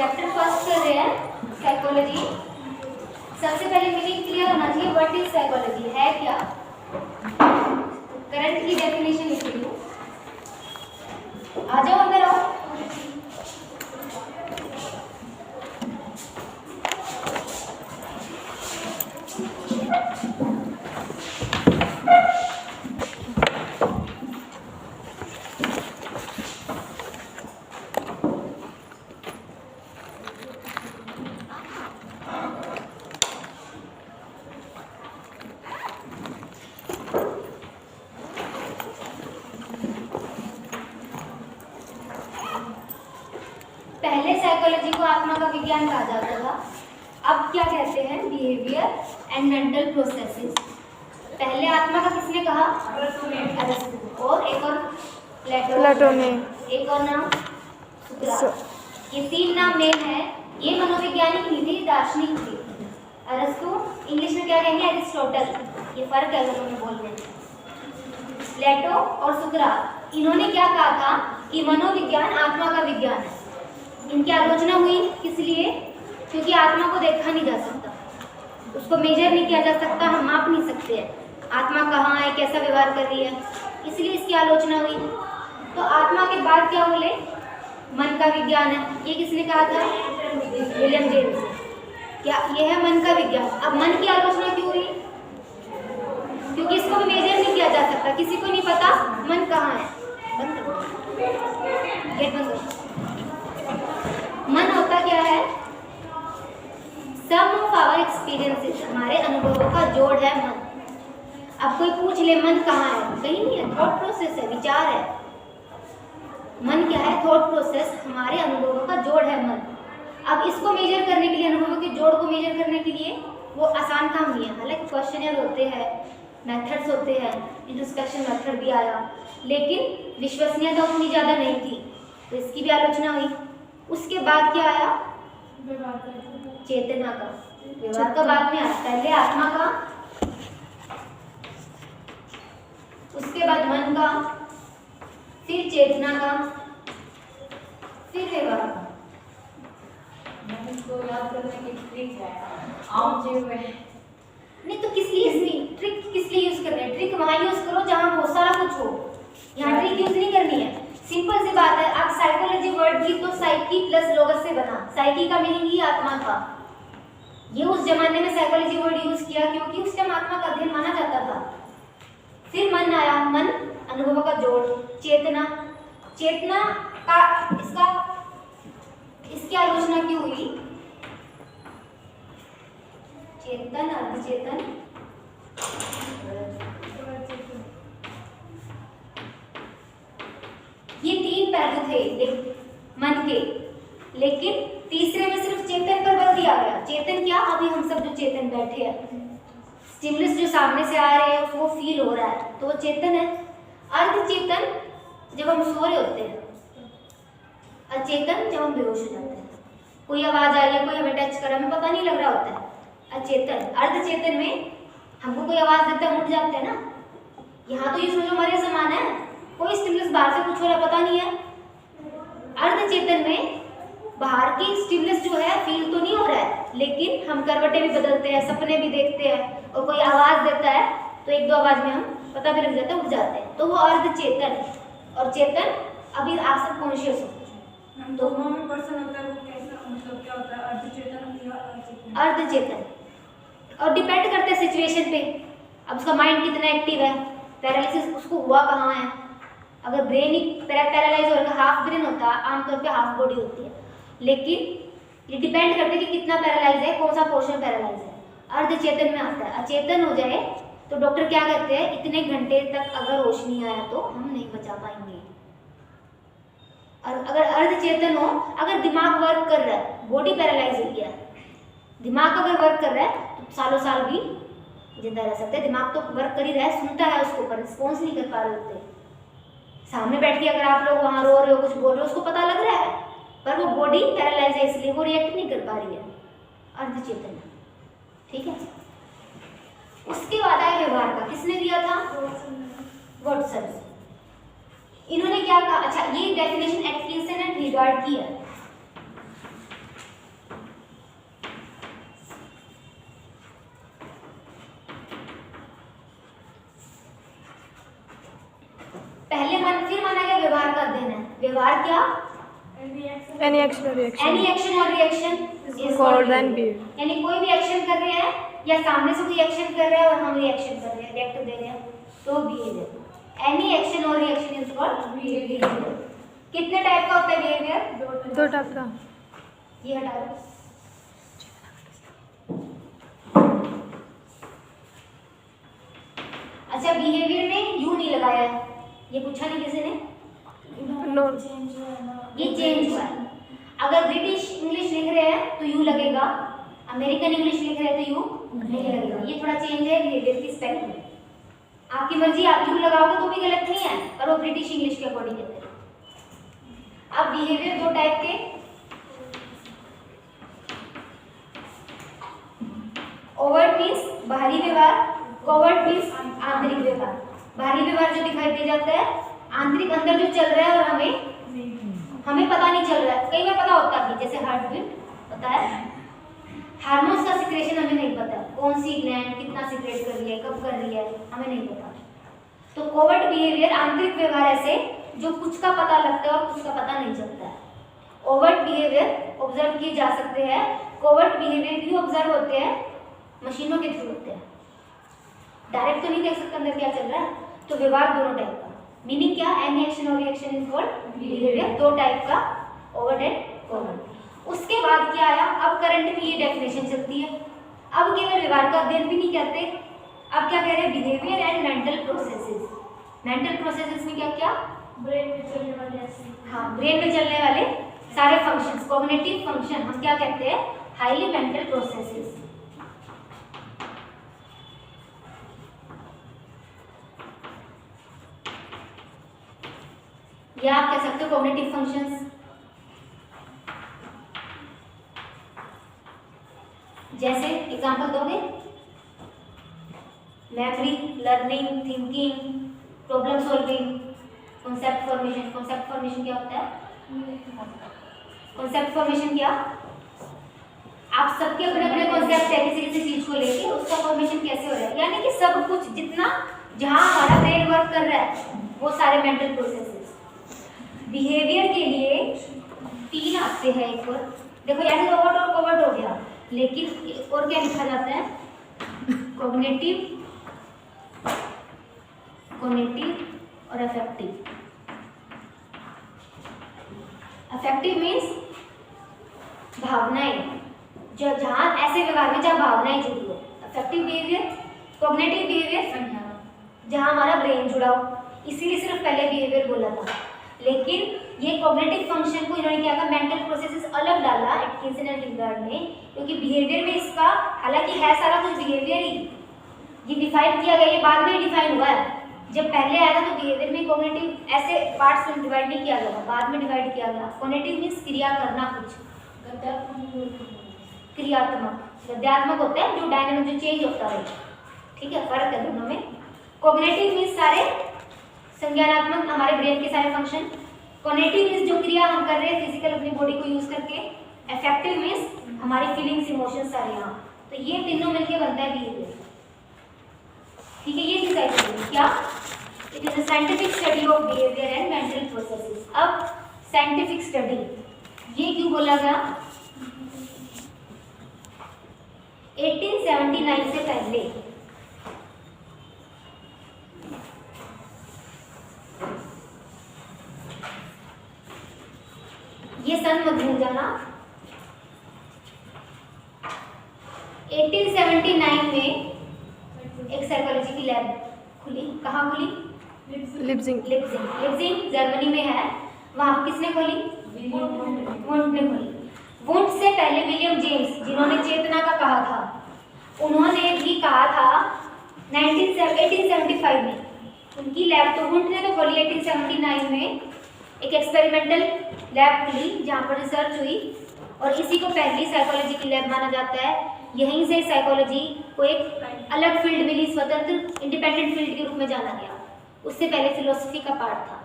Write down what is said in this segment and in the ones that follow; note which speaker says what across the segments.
Speaker 1: Chapter first कर रहे हैं साइकोलॉजी। सबसे पहले मीनिंग क्लियर होना चाहिए, व्हाट इज साइकोलॉजी, है क्या। करंट की डेफिनेशन लिख रही हूँ, आ जाओ अंदर आओ। पहले साइकोलॉजी को आत्मा का विज्ञान कहा जाता था, अब क्या कहते हैं, बिहेवियर एंड मेंटल प्रोसेसेस। पहले आत्मा का किसने कहा, अरस्तु, और एक और प्लेटो ने, एक और नाम सुकरात। ये तीन नाम मेन है। ये मनोवैज्ञानिक नहीं थे, दार्शनिक थे। अरस्तु, इंग्लिश में क्या कहेंगे, एरिस्टोटल, ये फर्क है दोनों में बोलने में। प्लेटो और सुकरात, इन्होंने क्या कहा था कि मनोविज्ञान आत्मा का विज्ञान है। इनकी आलोचना हुई किस लिए, क्योंकि आत्मा को देखा नहीं जा सकता, उसको मेजर नहीं किया जा सकता, हम माप नहीं सकते हैं आत्मा कहाँ है, कैसा व्यवहार कर रही है, इसलिए इसकी आलोचना हुई। तो आत्मा के बाद क्या बोले, मन का विज्ञान है। ये किसने कहा था, विलियम जेम्स। क्या ये है मन का विज्ञान। अब मन की आलोचना क्यों हुई, क्योंकि इसको भी मेजर नहीं किया जा सकता, किसी को नहीं पता मन कहाँ है। बंद करो, गेट बंद करो। मन होता क्या है, सम ऑफ आवर एक्सपीरियंसेस, हमारे अनुभवों का जोड़ है मन। अब कोई पूछ ले मन कहाँ है, कहीं नहीं है, थॉट प्रोसेस है, विचार है। मन क्या है, थॉट प्रोसेस, हमारे अनुभवों का जोड़ है मन। अब इसको मेजर करने के लिए, अनुभवों के जोड़ को मेजर करने के लिए वो आसान काम नहीं है। हालांकि क्वेश्चनर होते हैं, मेथड्स होते हैं, इंट्रोस्पेक्शन मेथड भी आया, लेकिन विश्वसनीयता उतनी ज़्यादा नहीं थी, तो इसकी भी आलोचना हुई। उसके बाद क्या आया, चेतना का। व्यवहार का बाद में आया, पहले आत्मा का, उसके बाद मन का, फिर चेतना का, फिर व्यवहार का।
Speaker 2: इसको याद करने की ट्रिक है, आम चीज में
Speaker 1: नहीं तो किस लिए, इसमें ट्रिक किस लिए यूज कर रहे हैं, ट्रिक वहां यूज करो जहां बहुत सारा कुछ हो, यहाँ ट्रिक यूज नहीं करनी है। सिंपल सी बात है। आप साइकोलॉजी वर्ड भी तो साइकी प्लस लोगस से बना, साइकी का मीनिंग ही आत्मा था। ये उस जमाने में साइकोलॉजी वर्ड यूज किया क्योंकि उस टाइम आत्मा का अध्ययन माना जाता था। फिर मन आया, मन अनुभवों का जोड़, चेतना, चेतना का इसकी आलोचना क्यों हुई, चेतन, अर्धचेतन, ये तीन पहलू थे मन के, लेकिन तीसरे में सिर्फ चेतन पर बल दिया गया। चेतन क्या, अभी हम सब जो चेतन बैठे हैं, स्टिमुलस जो सामने से आ रहे हैं वो फील हो रहा है, तो वो चेतन है। अर्धचेतन जब हम सो रहे होते हैं, अचेतन जब हम बेहोश हो जाते हैं, कोई आवाज आ रही है, कोई हमें टच कर रहा है, हमें पता नहीं लग रहा होता है, अचेतन। अर्धचेतन में हमको कोई आवाज देता है, उठ जाते हैं ना, यहाँ तो ये सोचो मरे समान है, कोई स्टिमुलस बाहर से कुछ हो रहा पता नहीं है। अर्धचेतन में बाहर की स्टिमुलस जो है फील तो नहीं हो रहा है, लेकिन हम करवटें भी बदलते हैं, सपने भी देखते हैं, और कोई आवाज देता है तो एक दो आवाज में हम पता भी लग जाता है, उठ जाते हैं, तो वो अर्धचेतन। और चेतन अभी आप सब कॉन्शियस हो,
Speaker 2: दोनों में पर्सन होता है, वो कैसा, मतलब क्या होता है, अर्धचेतन या अचेतन?
Speaker 1: अर्धचेतन। और डिपेंड करते हैं सिचुएशन पे, अब उसका माइंड कितना एक्टिव है, पैरालिसिस उसको हुआ कहाँ है। अगर ब्रेन ही पैरालाइज हो रहा, हाफ ब्रेन होता है, आमतौर पे हाफ बॉडी होती है, लेकिन ये डिपेंड करते हैं कि कितना पैरालाइज है, कौन सा पोर्शन पैरालाइज है। अर्धचेतन में आता है। अचेतन हो जाए तो डॉक्टर क्या कहते हैं, इतने घंटे तक अगर होश नहीं आया तो हम नहीं बचा पाएंगे। और अगर अर्धचेतन हो, अगर दिमाग वर्क कर रहा है, बॉडी पैरालाइज हो गया, दिमाग अगर वर्क कर रहा है तो सालों साल भी जिंदा रह सकते हैं। दिमाग तो वर्क कर ही रहा है, सुनता है उसको, पर रिस्पॉन्स नहीं कर पा रहे होते। सामने बैठ के अगर आप लोग वहाँ रो रहे हो, कुछ बोल रहे हो, उसको पता लग रहा है, पर वो बॉडी पैरालाइज है, इसलिए वो रिएक्ट नहीं कर पा रही है। अर्धचेतन, ठीक है। उसके बाद आया व्यवहार का, किसने दिया था, वॉटसन। इन्होंने क्या कहा, अच्छा ये डेफिनेशन एटकिंसन एंड रिगार्ड की है। व्यवहार का अध्ययन है। व्यवहार क्या?
Speaker 3: Any action or reaction
Speaker 1: any action or reaction is
Speaker 3: called an behavior.
Speaker 1: यानी कोई भी एक्शन कर रहे हैं या सामने से कोई एक्शन कर रहा है और हम रिएक्शन कर रहे हैं, रिएक्ट दे रहे हैं, तो behaviour. Any action or reaction is called behaviour. कितने टाइप का होता है बिहेवियर?
Speaker 3: 2 टाइप का।
Speaker 1: ये हटा दो। अच्छा, बिहेवियर में यू नहीं लगाया है, ये पूछा नहीं किसी ने?
Speaker 3: नो,
Speaker 1: ये चेंज हुआ है। अगर ब्रिटिश इंग्लिश लिख रहे हैं तो यू लगेगा, अमेरिकन इंग्लिश लिख रहे हैं तो यू नहीं लगेगा। ये थोड़ा चेंज है बिहेवियर की स्पेलिंग में। आपकी मर्जी, आप यू लगाओगे तो भी गलत नहीं है, पर वो ब्रिटिश इंग्लिश के अकॉर्डिंग कहते हैं। अब बिहेवियर 2 टाइप के, ओवर्ट मीन्स बाहरी व्यवहार, कोवर्ट मीन्स आंतरिक व्यवहार। बाहरी व्यवहार जो दिखाई दे जाता है, आंतरिक अंदर जो चल रहा है और हमें पता नहीं चल रहा है। कई बार पता होता है, जैसे हार्ट बीट पता है, हार्मोन्स का सिक्रेशन हमें नहीं पता, कौन सी ग्लैंड कितना सिक्रेट कर रही है, कब कर रही है, हमें नहीं पता। तो कोवर्ट बिहेवियर, आंतरिक व्यवहार ऐसे जो कुछ का पता लगता है और कुछ का पता नहीं चलता है। ओवर्ट बिहेवियर ऑब्जर्व किए जा सकते हैं। कोवर्ट बिहेवियर भी ऑब्जर्व होते हैं, मशीनों के थ्रू होते हैं, डायरेक्ट तो नहीं देख सकते अंदर क्या चल रहा है। तो व्यवहार दोनों टाइप का। मीनिंग क्या? Any action or reaction is called behaviour. 2 type का, ओवर्ट एंड कोवर्ट। उसके बाद क्या आया? अब करंट में ये डेफिनेशन चलती है। अब केवल व्यवहार का अध्ययन भी नहीं करते, अब क्या कह रहे हैं? Behaviour and mental processes. Mental processes में क्या क्या?
Speaker 2: ब्रेन में चलने वाले ऐसे,
Speaker 1: हाँ, ब्रेन में चलने वाले सारे फंक्शंस, कॉग्निटिव फंक्शन हम क्या कहते हैं? Highly mental processes. या आप कह सकते हो कॉग्निटिव फंक्शंस। जैसे एग्जांपल दोगे? Memory, learning, thinking, problem solving, concept formation. Concept formation क्या होता है? कॉन्सेप्ट फॉर्मेशन क्या? आप सबके अपने अपने कॉन्सेप्ट है किसी किसी चीज को लेके, उसका फॉर्मेशन कैसे हो रहा है, यानी कि सब कुछ जितना जहां हमारा ब्रेन वर्क कर रहा है वो सारे मेंटल प्रोसेसेस। बिहेवियर के लिए 3 आते हैं। एक और देखो, यानी ओवर्ट और कोवर्ट हो गया, लेकिन और क्या लिखा जाता है? कॉग्निटिव, कॉग्निटिव और अफेक्टिव। अफेक्टिव मीन्स भावनाएं, जो जहां ऐसे व्यवहार में जहां भावनाएं जुड़ी हो। अफेक्टिव बिहेवियर, कॉग्निटिव बिहेवियर जहां हमारा ब्रेन जुड़ा हो। इसीलिए सिर्फ पहले बिहेवियर बोला था, लेकिन ये कॉग्निटिव फंक्शन को इन्होंने क्या कहा? मेंटल प्रोसेसेस अलग डाला एटकिंसन एंड लिंगार्ड ने, क्योंकि बिहेवियर में इसका, हालांकि है सारा कुछ बिहेवियर ही, ये डिफाइन किया गया, ये बाद में डिफाइन हुआ है। जब पहले आया था तो बिहेवियर में कॉग्निटिव ऐसे पार्ट्स में डिवाइड नहीं किया गया, बाद में डिवाइड किया गया। कॉग्निटिव मीन्स क्रिया करना, कुछ क्रियात्मक, गद्यात्मक होता है जो डायनामिक, जो चेंज होता है, ठीक है, फर्क है दोनों में। कॉग्निटिव मीन्स सारे संज्ञानात्मक, हमारे ब्रेन के सारे फंक्शन। कॉग्निटिव मीन्स जो क्रिया हम कर रहे हैं फिजिकल अपनी बॉडी को यूज करके। अफेक्टिव मीन्स हमारी फीलिंग्स, इमोशंस सारे यहाँ। तो ये तीनों मिलके बनता है बिहेवियर, ठीक है। ये डिसाइड करेंगे क्या? It is a scientific study of behaviour and mental processes. अब साइंटिफिक स्टडी ये क्यों बोला गया? 1879 से पहले ये सन मत भूल जाना। 1879 में एक साइकोलॉजी की लैब खुली। कहाँ खुली?
Speaker 3: लिप्जिंग।
Speaker 1: लिप्जिंग जर्मनी में है। वहाँ किसने खोली? वुंट ने खोली। वुंट से पहले विलियम जेम्स, जिन्होंने चेतना का कहा था, उन्होंने भी कहा था 1875 में। उनकी लैब तो वुंट ने तो खोली 1879 में, एक एक्सपेरिमेंटल लैब खुली जहाँ पर रिसर्च हुई, और इसी को पहली साइकोलॉजी की लैब माना जाता है। यहीं से साइकोलॉजी को एक अलग फील्ड मिली, स्वतंत्र इंडिपेंडेंट फील्ड के रूप में जाना गया। उससे पहले फिलोसफी का पार्ट था।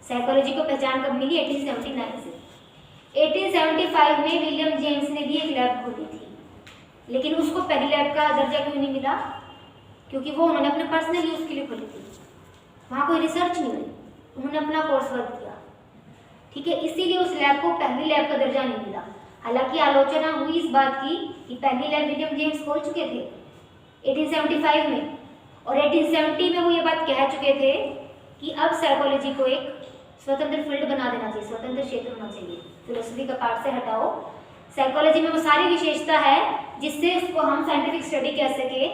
Speaker 1: साइकोलॉजी को पहचान कब मिली? 1879 से। 1875 में विलियम जेम्स ने भी एक लैब खोली थी, लेकिन उसको पहली लैब का दर्जा क्यों नहीं मिला? क्योंकि वो उन्होंने अपने पर्सनल यूज के लिए खोली थी, वहाँ कोई रिसर्च नहीं हुई, उन्होंने अपना कोर्स वर्क किया, ठीक है, इसीलिए उस लैब को पहली लैब का दर्जा नहीं मिला। हालांकि आलोचना हुई इस बात की कि पहली लैब विलियम जेम्स खोल चुके थे 1875 में, और 1870 में वो ये बात कह चुके थे कि अब साइकोलॉजी को एक स्वतंत्र फील्ड बना देना चाहिए, स्वतंत्र क्षेत्र होना चाहिए, फिलोसफी का पार्ट से हटाओ। साइकोलॉजी में वो सारी विशेषता है जिससे उसको हम साइंटिफिक स्टडी कह सके।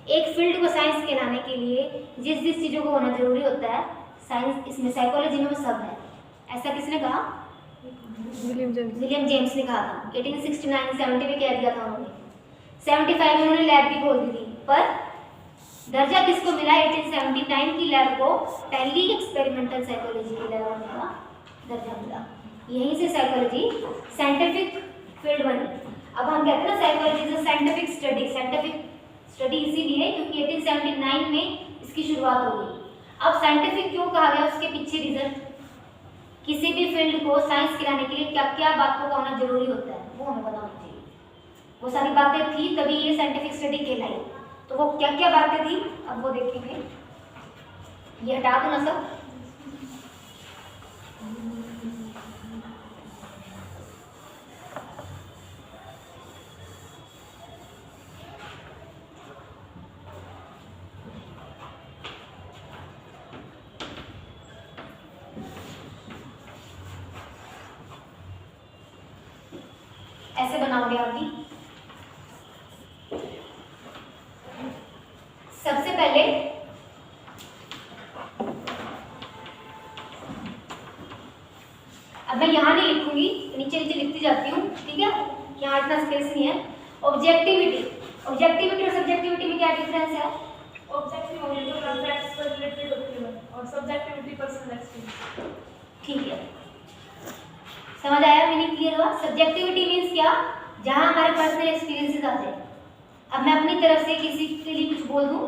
Speaker 1: एक फील्ड को साइंस कहलाने के लिए जिस जिस चीज़ों को होना जरूरी होता है, साइंस इसमें साइकोलॉजी में वो सब है। ऐसा किसने कहा? विलियम जेम्स ने कहा था। 1869-70 में कह दिया था उन्होंने। 75 में उन्होंने लैब भी खोल दी थी, पर दर्जा किसको मिला? 1879 की लैब को पहली एक्सपेरिमेंटल साइकोलॉजी की लैब होने का दर्जा मिला। यहीं से साइकोलॉजी साइंटिफिक फील्ड बनी। अब हम कहते हैं ना psychology is a scientific study. Scientific study इसीलिए क्योंकि 1879 में इसकी शुरुआत हो गई। अब साइंटिफिक क्यों कहा गया, उसके पीछे रीजन, किसी भी फील्ड को साइंस कहलाने के लिए क्या क्या बातों का होना जरूरी होता है वो हमें पता होना चाहिए। वो सारी बातें थी तभी ये साइंटिफिक स्टडी कहलाई। तो वो क्या क्या बातें थी अब वो देखेंगे। ये हटा दो ना सब। ऐसे बनाओगे आप भी। सबसे पहले अब मैं यहाँ नहीं लिखूंगी, नीचे नीचे लिखती जाती हूँ, ठीक है, यहाँ इतना स्पेस नहीं है। ऑब्जेक्टिविटी, ऑब्जेक्टिविटी और सब्जेक्टिविटी में क्या डिफरेंस है?
Speaker 2: ऑब्जेक्टिविटी तो फैक्ट्स पर रिलेटेड होती है और सब्जेक्टिविटी पर्सनल एक्सपीरियंस।
Speaker 1: ठीक है, समझ आया? मीनिंग क्लियर हुआ? सब्जेक्टिविटी मीन्स क्या? जहाँ हमारे पर्सनल एक्सपीरियंसेस आते हैं। अब मैं अपनी तरफ से किसी के लिए कुछ बोल दूँ,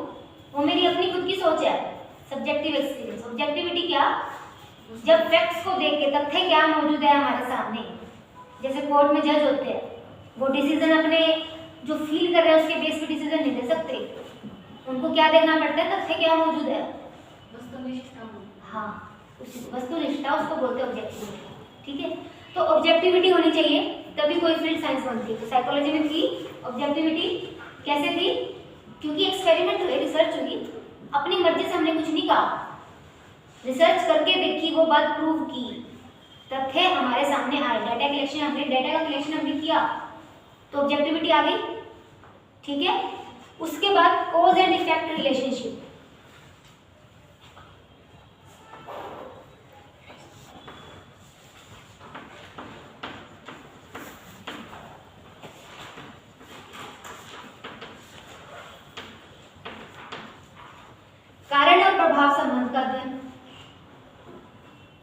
Speaker 1: वो मेरी अपनी खुद की सोच है, सब्जेक्टिव एक्सपीरियंस। ऑब्जेक्टिविटी क्या? जब फैक्ट्स को देख के, तथ्य क्या मौजूद है हमारे सामने, जैसे कोर्ट में जज होते हैं, वो डिसीजन अपने जो फील कर रहे हैं उसके बेस पे डिसीजन नहीं दे सकते। उनको क्या देखना पड़ता है? तथ्य क्या मौजूद है, वस्तुनिष्ठता। हाँ, वस्तुनिष्ठता उसको बोलते हैं ऑब्जेक्टिविटी, ठीक है। तो ऑब्जेक्टिविटी होनी चाहिए तभी कोई फील्ड साइंस बनती है। तो साइकोलॉजी में थी ऑब्जेक्टिविटी। कैसे थी? क्योंकि एक्सपेरिमेंट हुए, रिसर्च हुई, अपनी मर्जी से हमने कुछ नहीं कहा, रिसर्च करके देखी, वो बात प्रूव की, तथ्य हमारे सामने आए, डाटा कलेक्शन हमने किया, तो ऑब्जेक्टिविटी आ गई, ठीक है। उसके बाद कॉज एंड इफेक्ट रिलेशनशिप। कारण और प्रभाव संबंध का अध्ययन।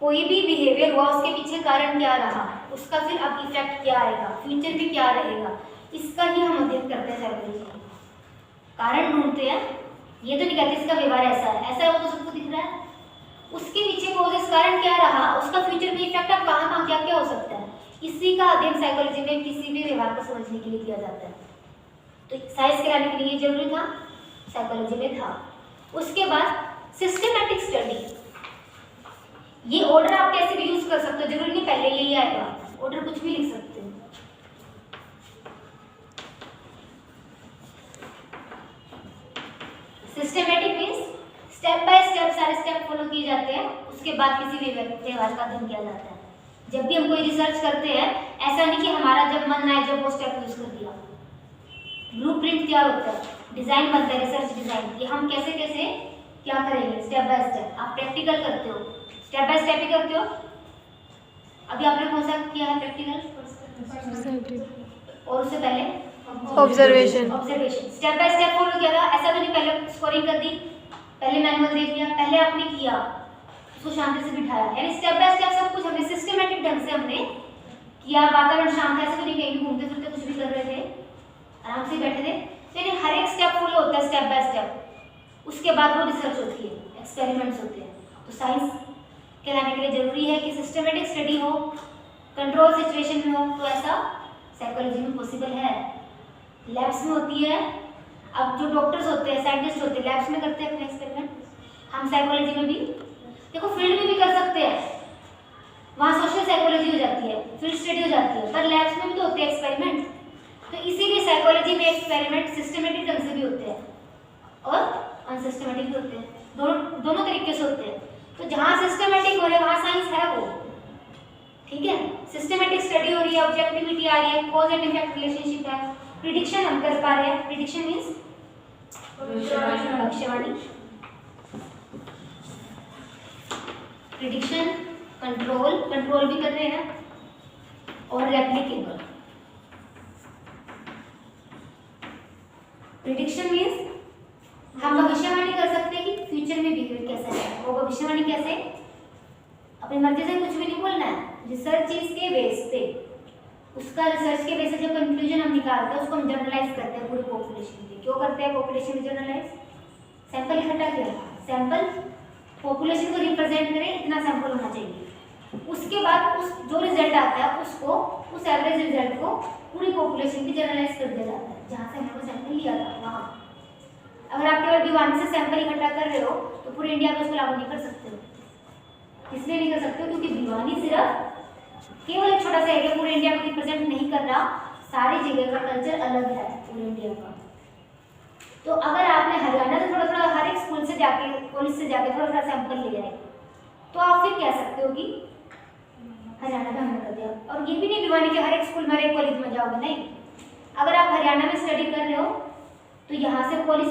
Speaker 1: कोई भी बिहेवियर हुआ, उसके पीछे कारण क्या रहा, उसका फिर अब इफेक्ट क्या आएगा, फ्यूचर में क्या रहेगा, इसका ही हम अध्ययन करते हैं साइकोलॉजी में। कारण ढूंढते हैं, ये तो नहीं कहते इसका व्यवहार ऐसा है, ऐसा है वो तो सबको दिख रहा है, उसके पीछे कॉजेस, कारण क्या रहा, उसका फ्यूचर में इफेक्ट अब कहाँ क्या क्या हो सकता है, इसी का अध्ययन साइकोलॉजी में किसी भी व्यवहार को समझने के लिए किया जाता है। तो साइंस कराने के लिए जरूरी था, साइकोलॉजी में था। उसके बाद सिस्टमैटिक स्टडी। ये ऑर्डर आप कैसे भी यूज कर सकते हो, जरूरी नहीं पहले यही आएगा, ऑर्डर कुछ भी लिख सकते हो। Systematic means step by step सारे स्टेप फॉलो किए जाते हैं, उसके बाद किसी भी व्यवहार का अध्ययन किया जाता है। जब भी हम कोई रिसर्च करते हैं, ऐसा नहीं कि हमारा जब मन आए जब वो स्टेप यूज कर दिया। ब्लूप्रिंट तैयार होता है, डिजाइन बनता है, रिसर्च डिजाइन, ये हम कैसे कैसे क्या करेंगे स्टेप बाय स्टेप। आप प्रैक्टिकल करते हो, स्टेप बाय स्टेप ही करते हो। अभी आपने कौन सा किया है प्रैक्टिकल? और उससे पहले
Speaker 3: observation.
Speaker 1: Step by step follow किया था, ऐसा तो नहीं पहले स्कोरिंग कर दी, पहले मैनुअल देख लिया, पहले आपने किया, उसको शांति से बिठाया, यानी स्टेप बाय स्टेप सब कुछ हमने सिस्टमैटिक ढंग से हमने किया। वातावरण शांत है, ऐसा तो नहीं कहीं भी घूमते फिरते कुछ भी कर रहे थे, आराम से बैठे थे। तो यानी हर एक स्टेप फॉलो होता है स्टेप बाय स्टेप, उसके बाद वो रिसर्च होती है, एक्सपेरिमेंट्स होते हैं। तो साइंस कहलाने के लिए जरूरी है कि सिस्टमैटिक स्टडी हो, कंट्रोल सिचुएशन में हो, तो ऐसा साइकोलॉजी में पॉसिबल है। लैब्स में होती है। अब जो डॉक्टर्स होते हैं, साइंटिस्ट होते हैं, लैब्स में करते हैं अपने एक्सपेरिमेंट, हम साइकोलॉजी में भी देखो फील्ड में भी कर सकते हैं, वहाँ सोशल साइकोलॉजी हो जाती है, फील्ड स्टडी हो जाती है, पर लैब्स में भी तो होते हैं एक्सपेरिमेंट। तो इसीलिए साइकोलॉजी में एक्सपेरिमेंट सिस्टमेटिक ढंग से भी होते हैं और अनसिस्टमेटिक भी होते हैं, दोनों तरीके से होते हैं। तो जहाँ सिस्टमेटिक हो रहा है वहाँ साइंस है वो, ठीक है। सिस्टमेटिक स्टडी हो रही है, ऑब्जेक्टिविटी आ रही है, कॉज एंड इफेक्ट रिलेशनशिप है, प्रिडिक्शन हम कर पा रहे हैं। प्रिडिक्शन मीन्स भविष्यवाणी, प्रिडिक्शन, कंट्रोल भी कर रहे हैं, और रेप्लिकेबल। प्रिडिक्शन मीन्स हम भविष्यवाणी कर सकते हैं कि फ्यूचर में बिहेवियर कैसा है। वो भविष्यवाणी कैसे, अपनी मर्जी से कुछ भी नहीं बोलना है, रिसर्च चीज के बेस पे, उसका रिसर्च के बेस पे जो कंक्लूजन हम निकालते हैं उसको हम जनरलाइज करते हैं पूरी पॉपुलेशन पे। क्यों करते हैं पॉपुलेशन में जनरलाइज? सैंपल इकट्ठा किया, सैंपल पॉपुलेशन को रिप्रेजेंट करे, इतना सैंपल होना चाहिए। उसके बाद उस जो रिजल्ट आता है उसको, उस एवरेज रिजल्ट को पूरी पॉपुलेशन की जनरलाइज कर दिया जाता है। जहाँ से हमने वो सैंपल लिया था वहाँ, अगर आप केवल भिवानी से सैंपल इकट्ठा कर रहे हो तो पूरे इंडिया में उसको लागू नहीं कर सकते हो। इसलिए नहीं कर सकते हो क्योंकि भिवानी सिर्फ केवल एक छोटा सा एरिया पूरे इंडिया को रिप्रेजेंट नहीं कर रहा, सारी जगह का कल्चर अलग है पूरे इंडिया का। तो अगर आपने हरियाणा से थोड़ा थोड़ा हर एक स्कूल से जाके, कॉलेज से जाके थोड़ा थोड़ा सैंपल लिया है, तो आप फिर कह सकते हो कि हरियाणा का हमने कर दिया। और ये भी नहीं भिवानी के हर एक स्कूल में हर एक कॉलेज में जाओगे, नहीं। अगर आप हरियाणा में स्टडी कर रहे हो तो यहाँ से कॉलेज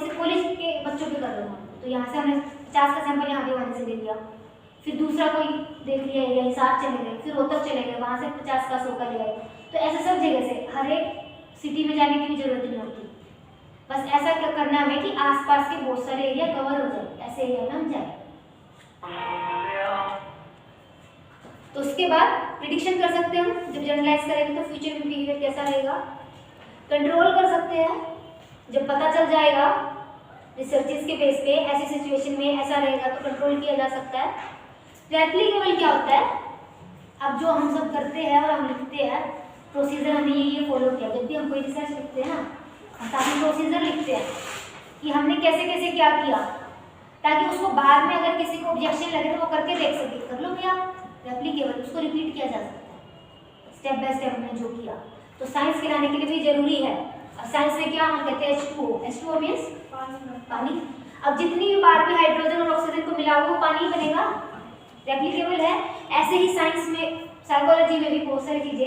Speaker 1: के बच्चों के कर रहे हो, तो यहाँ से हमने 50 का सैंपल यहाँ भिवानी से ले लिया, फिर दूसरा कोई देख लिया एरिया, हिसार चले गए, फिर रोहतक चले गए, वहाँ से 50 का 100 का ले आए। तो ऐसे सब जगह से हर एक सिटी में जाने की भी जरूरत नहीं होती। बस ऐसा क्या करना हमें कि आसपास के बहुत सारे एरिया कवर हो जाए, ऐसे एरिया में हम जाए। तो उसके बाद प्रिडिक्शन कर सकते हैं, जब जनरलाइज करेंगे तो फ्यूचर में बिहेवियर कैसा रहेगा। कंट्रोल कर सकते हैं, जब पता चल जाएगा रिसर्चेस के बेस पे ऐसी सिचुएशन में ऐसा रहेगा तो कंट्रोल किया जा सकता है। रेप्लिकेबल क्या होता है, अब जो हम सब करते हैं और हम लिखते हैं प्रोसीजर, हमने ये फॉलो किया। जब भी हम कोई रिसर्च लिखते हैं ना, हम प्रोसीजर लिखते हैं कि हमने कैसे कैसे क्या किया, ताकि उसको बाद में अगर किसी को ऑब्जेक्शन लगे तो वो करके देख सके। कर लो भैया रेप्लिकेबल, उसको रिपीट किया जा सकता है स्टेप बाय स्टेप हमने जो किया। तो साइंस के लाने के लिए भी जरूरी है। अब साइंस में क्या हम कहते हैं H2O मीन्स पानी। अब जितनी बार भी हाइड्रोजन और ऑक्सीजन को मिलाओगे वो पानी ही बनेगा, रेप्लिकेबल है। ऐसे ही साइंस में, साइकोलॉजी में भी बहुत सारी चीजें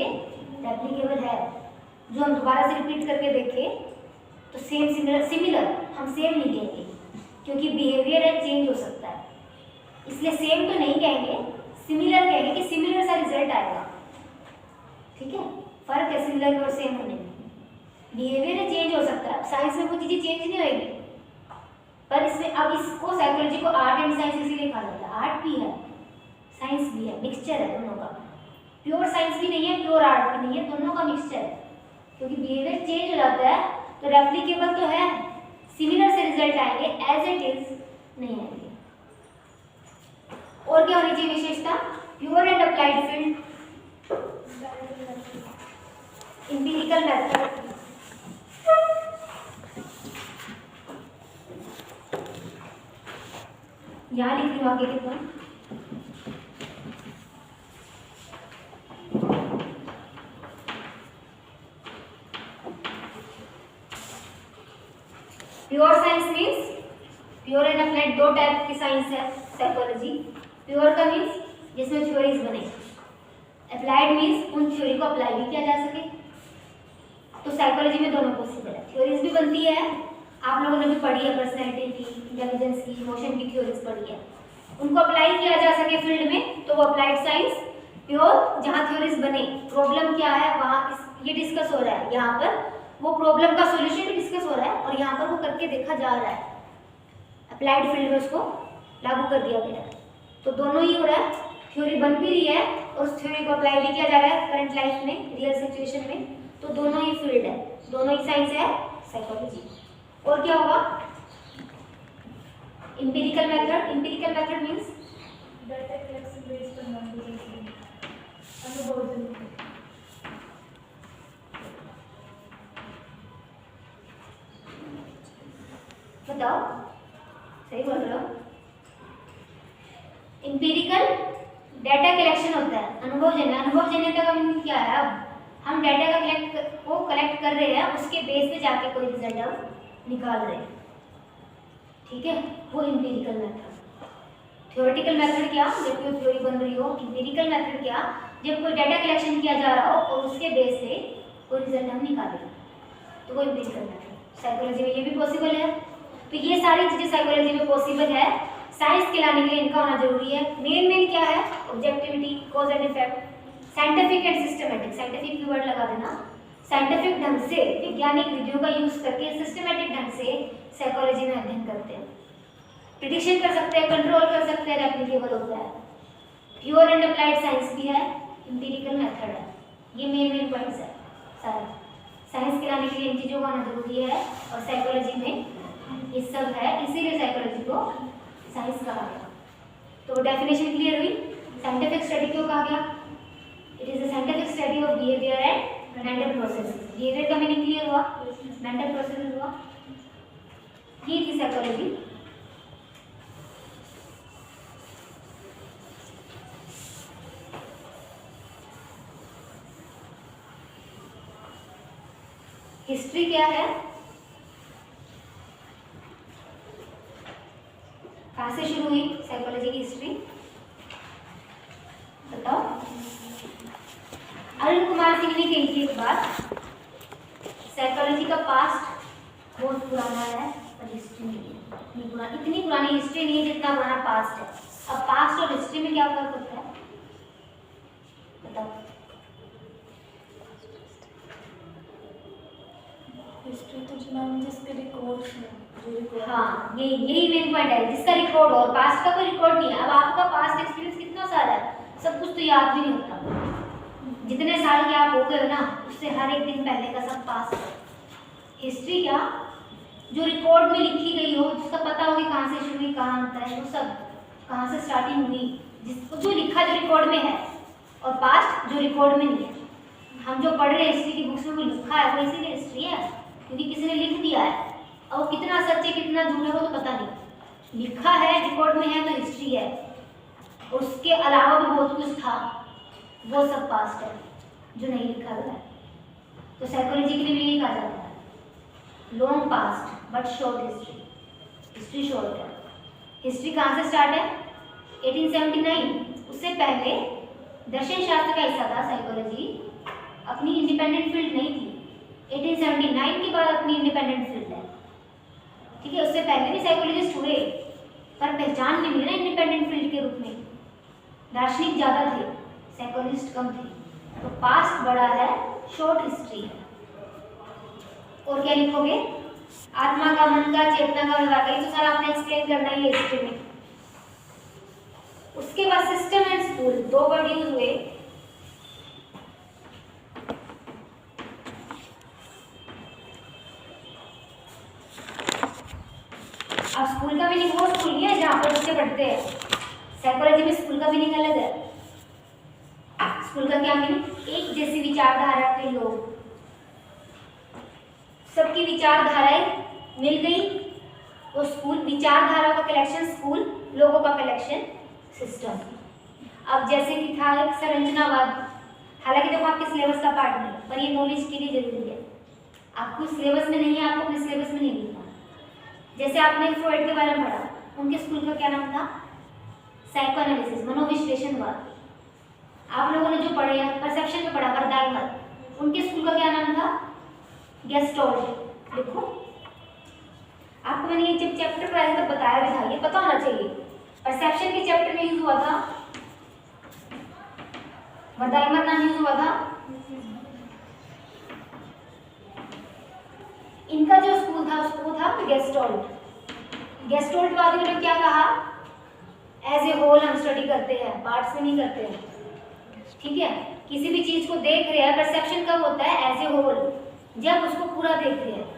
Speaker 1: रेप्लिकेबल है, जो हम दोबारा से रिपीट करके देखें तो सेम सिमिलर हम सेम नहीं कहेंगे, क्योंकि बिहेवियर है, चेंज हो सकता है, इसलिए सेम तो नहीं कहेंगे, सिमिलर कहेंगे कि सिमिलर सा रिजल्ट आएगा। ठीक है, फर्क है सिमिलर और सेम होने में। बिहेवियर चेंज हो सकता है, साइंस में कुछ चीजें चेंज नहीं होगी, पर इसमें अब इसको साइकोलॉजी को आर्ट एंड साइंस इसीलिए कहा जाता है। आर्ट भी है, साइंस भी है, मिक्सचर है दोनों का। प्योर साइंस भी नहीं है, प्योर आर्ट भी नहीं है, दोनों का मिक्सचर है। क्योंकि बिहेवियर चेंज हो जाता है तो रेप्लिकेबल तो है, सिमिलर से रिजल्ट आएंगे, एज इट इज नहीं आएंगे। और क्या होनी चाहिए विशेषता, pure and applied field, empirical method, यहाँ लिख रही हूँ आगे कितना, pure science means pure and applied, दो टाइप की साइंस है साइकोलॉजी। प्योर का मीन्स जिसमें थ्योरीज बने, अप्लाइड मीन्स उन थ्योरी को अप्लाई भी किया जा सके। तो साइकोलॉजी में दोनों पॉसिबल है, थ्योरीज भी बनती है, आप लोगों ने भी पढ़ी है, पर्सनैलिटी की, इंटेलिजेंस की, इमोशन की थ्योरीज पढ़ी है, उनको अप्लाई किया जा सके फील्ड में, तो वो अप्लाइड साइंस। प्योर जहाँ थ्योरीज बने, प्रॉब्लम क्या है वहाँ ये डिस्कस हो रहा है, यहाँ पर वो प्रॉब्लम का सॉल्यूशन डिस्कस हो रहा है और यहाँ पर वो करके देखा जा रहा है, अप्लाइड फील्ड में उसको लागू कर दिया गया है। तो दोनों ही हो रहा है, थ्योरी बन भी रही है और उस थ्योरी को अप्लाई भी किया जा रहा है करंट लाइफ में, रियल सिचुएशन में। तो दोनों ही फील्ड है, दोनों ही साइंस है साइकोलॉजी। और क्या होगा, empirical method. Empirical method means बताओ, सही बोल रहे हो। इंपीरिकल डाटा कलेक्शन होता है, अनुभवजन्य का मीनिंग क्या है? अब हम डाटा को कलेक्ट कर रहे हैं, उसके बेस पे जाके कोई रिजल्ट हम निकाल रहे हैं, ठीक है, वो इंपीरिकल मेथड। थ्योरेटिकल मेथड क्या, जब कोई थ्योरी बन रही हो। इंपीरिकल मेथड क्या, जब कोई डाटा कलेक्शन किया जा रहा हो और उसके बेस पे कोई रिजल्ट हम निकालें, तो वो इंपीरिकल मेथड। साइकोलॉजी में ये भी पॉसिबल है। तो ये सारी चीज़ें साइकोलॉजी में पॉसिबल है, साइंस के लाने के लिए इनका होना जरूरी है। मेन क्या है? Objectivity, cause and effect, scientific and systematic. Scientific की वर्ड लगा देना। साइंटिफिक ढंग से, वैज्ञानिक विधियों का यूज करके सिस्टमेटिक ढंग से साइकोलॉजी में अध्ययन करते हैं। प्रिडिक्शन कर सकते हैं, कंट्रोल कर सकते हैं, एप्लीकेबल होता है। प्योर एंड अप्लाइड साइंस भी है, इंपीरिकल मेथड है। ये मेन पॉइंट्स है सारा। साइंस के लाने के लिए इन चीज़ों का आना जरूरी है, और साइकोलॉजी में ये सब है, इसीलिए साइकोलॉजी को साइंस कहा गया। तो डेफिनेशन क्लियर हुई। साइंटिफिक स्टडी क्यों कहा गया? It is a scientific study of behaviour and mental processes. Behaviour का मीनिंग क्लियर हुआ, मेंटल प्रोसेस हुआ। ये थी साइकोलॉजी। हिस्ट्री क्या है? कहाँ से शुरू हुई साइकोलॉजी की हिस्ट्री? बताओ। अरुण कुमार सिंह ने कही थी एक बात, साइकोलॉजी का पास्ट बहुत पुराना है पर हिस्ट्री नहीं है। इतनी पुरानी हिस्ट्री नहीं है जितना पुराना पास्ट है। अब पास्ट और हिस्ट्री में क्या फर्क होता है बताओ।
Speaker 2: हिस्ट्री तो मैम जिसके रिकॉर्ड्स हैं,
Speaker 1: हाँ, यही मेन पॉइंट है, जिसका रिकॉर्ड हो। पास्ट का कोई रिकॉर्ड नहीं है। अब आपका पास्ट एक्सपीरियंस कितना सारा है, सब कुछ तो याद भी नहीं होता। जितने साल के आप हो गए हो ना, उससे हर एक दिन पहले का सब पास्ट है। हिस्ट्री क्या, जो रिकॉर्ड में लिखी गई हो, जिसका पता हो कि कहाँ से शुरू हुई, कहाँ अंत है, वो सब कहाँ से स्टार्टिंग हुई, जिसको जो लिखा जो रिकॉर्ड में है, और पास्ट जो रिकॉर्ड में नहीं है। हम जो पढ़ रहे हैं हिस्ट्री की बुक्स में, वो लिखा है, वो इसीलिए हिस्ट्री है क्योंकि किसी ने लिख दिया है। और वो कितना सच है कितना झूठ है वो तो पता नहीं, लिखा है रिकॉर्ड में है तो हिस्ट्री है। उसके अलावा भी बहुत कुछ था, वो सब पास्ट है जो नहीं लिखा गया है। तो साइकोलॉजी के लिए भी यही कहा जाता है, long past but short history. History short है। हिस्ट्री कहाँ से स्टार्ट है? 1879। उससे पहले दर्शन शास्त्र का हिस्सा था साइकोलॉजी, अपनी इंडिपेंडेंट फील्ड नहीं थी। 1879 के बाद अपनी इंडिपेंडेंट फील्ड है, ठीक है। उससे पहले भी साइकोलॉजिस्ट हुए पर पहचान नहीं मिली ना इंडिपेंडेंट फील्ड के रूप में। दार्शनिक ज़्यादा थे, साइकोलॉजिस्ट कम थे। तो पास्ट बड़ा है, शॉर्ट हिस्ट्री है। और क्या लिखोगे? आत्मा का, मन का, चेतना का विभाग, ये तो सारा आपने एक्सप्लेन करना ही है हिस्ट्री में। उसके बाद सिस्टम एंड स्कूल, दो वर्ड यूज हुए। अब स्कूल का मीनिंग वो स्कूल नहीं है जहाँ पर बच्चे पढ़ते हैं। साइकोलॉजी में स्कूल का मीनिंग अलग है। स्कूल का क्या मीनिंग? एक जैसी विचारधारा के लोग, सबकी विचारधाराएं मिल गई तो स्कूल। विचारधारा का कलेक्शन स्कूल, लोगों का कलेक्शन सिस्टम। अब जैसे कि था एक संरचनावाद, हालांकि देखो आपके सिलेबस का पार्ट नहीं, पर ये नॉलेज के लिए जरूरी है। आपको सिलेबस में नहीं है, आपको अपने सिलेबस में नहीं लिखना। जैसे आपने फ्रॉइड के बारे में पढ़ा, उनके स्कूल का क्या नाम था? साइकोएनालिसिस, मनोविश्लेषणवाद। आप लोगों ने जो पढ़े हैं परसेप्शन में पढ़ा, वर्दाइमर, उनके स्कूल का क्या नाम था? गेस्टोल्ट। देखो आपको मैंने ये जब चैप्टर पढ़ाया तब बताया भी था, ये पता होना चाहिए। परसेप्शन के चैप्टर में यूज हुआ था, वर्दाइमर नाम यूज हुआ था। इनका जो स्कूल था वो था गेस्टोल्ट। गेस्टोल्ट वादियों ने क्या कहा? एज ए होल हम स्टडी करते हैं, पार्ट्स में नहीं करते हैं, ठीक है। किसी भी चीज को देख रहे हैं, परसेप्शन कब होता है? एज ए होल, जब उसको पूरा देखते हैं।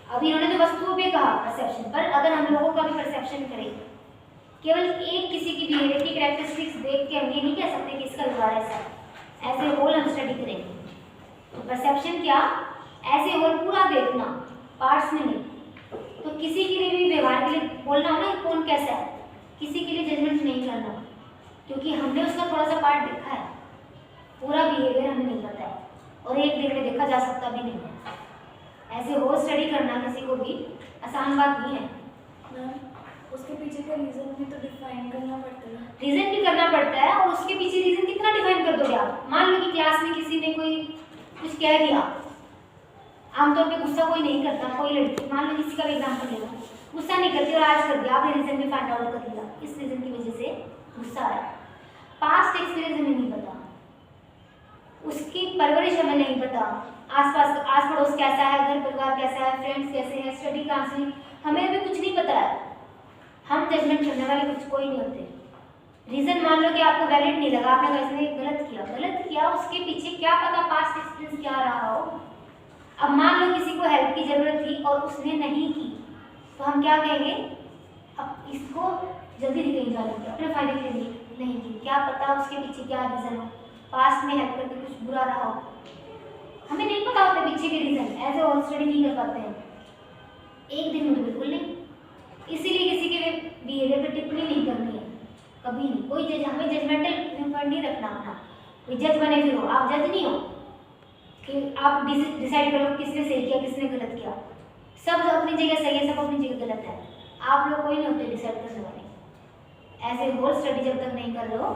Speaker 1: अब इन्होंने तो वस्तुओं पे कहा परसेप्शन, पर अगर हम लोगों का भी परसेप्शन करें, केवल एक किसी की बिहेवियर की कैरेक्टरिस्टिक्स देख के हम ये नहीं कह सकते कि इसका व्यवहार ऐसा है। एज ए होल हम स्टडी करेंगे। तो परसेप्शन क्या? एज ए होल, पूरा देखना, पार्ट्स में नहीं। तो किसी के लिए भी व्यवहार के लिए बोलना हो ना कौन कैसा है, किसी के लिए जजमेंट नहीं करना। करना, क्योंकि हमने उसका थोड़ा सा पार्ट देखा है, पूरा बिहेवियर हमें नहीं पता है और एक दिन में देखा जा सकता भी नहीं है। ऐसे होल स्टडी करना किसी को भी आसान बात नहीं है।
Speaker 2: मैम उसके पीछे का रीज़न भी तो डिफाइन करना पड़ता है।
Speaker 1: रीजन भी करना पड़ता है, और उसके पीछे रीजन कितना डिफाइन कर दोगे आप? मान लो कि क्लास में किसी ने कोई कुछ कह दिया, आमतौर पे गुस्सा कोई नहीं करता, कोई लड़की मान लो किसी का भी एग्जाम्पल ले लो, गुस्सा नहीं करती और आज कर दिया, आपने रीजन भी फाइंड आउट कर लिया, इस रीजन की वजह से गुस्सा आया। पास्ट एक्सपीरियंस हमें नहीं पता, उसकी परवरिश हमें नहीं पता, आसपास आस पड़ोस कैसा है, घर परिवार कैसा है, फ्रेंड्स कैसे हैं, स्टडी कहाँ से, हमें भी कुछ नहीं पता है। हम जजमेंट करने वाले कुछ कोई नहीं होते। रीजन मान लो कि आपको वैलिड नहीं लगा, आपने कहा इसने गलत किया, उसके पीछे क्या पता पास्ट एक्सपीरियंस क्या रहा हो। अब मान लो किसी को हेल्प की जरूरत थी और उसने नहीं की, तो हम क्या कहेंगे? अब इसको जल्दी कहीं जाएंगे, अपने फायदे के लिए नहीं की, क्या पता उसके पीछे क्या रीजन हो, पास्ट में हेल्प करके कुछ बुरा रहा हो, हमें नहीं पता होता पीछे के रीजन। ऐसे होल स्टडी नहीं कर पाते हैं एक दिन में, तो बिल्कुल नहीं। इसीलिए किसी के बिहेवियर पर टिप्पणी नहीं करनी है, कभी नहीं। कोई हमें जजमेंटल नहीं रखना अपना, कोई जज बने फिर हो, आप जज नहीं हो कि आप डिसाइड करो किसने सही किया किसने गलत किया। सब अपनी जगह सही है, सब अपनी जगह गलत है, आप लोग कोई नहीं होते डिसाइड करने वाले। ऐसे होल स्टडी जब तक नहीं कर रहे हो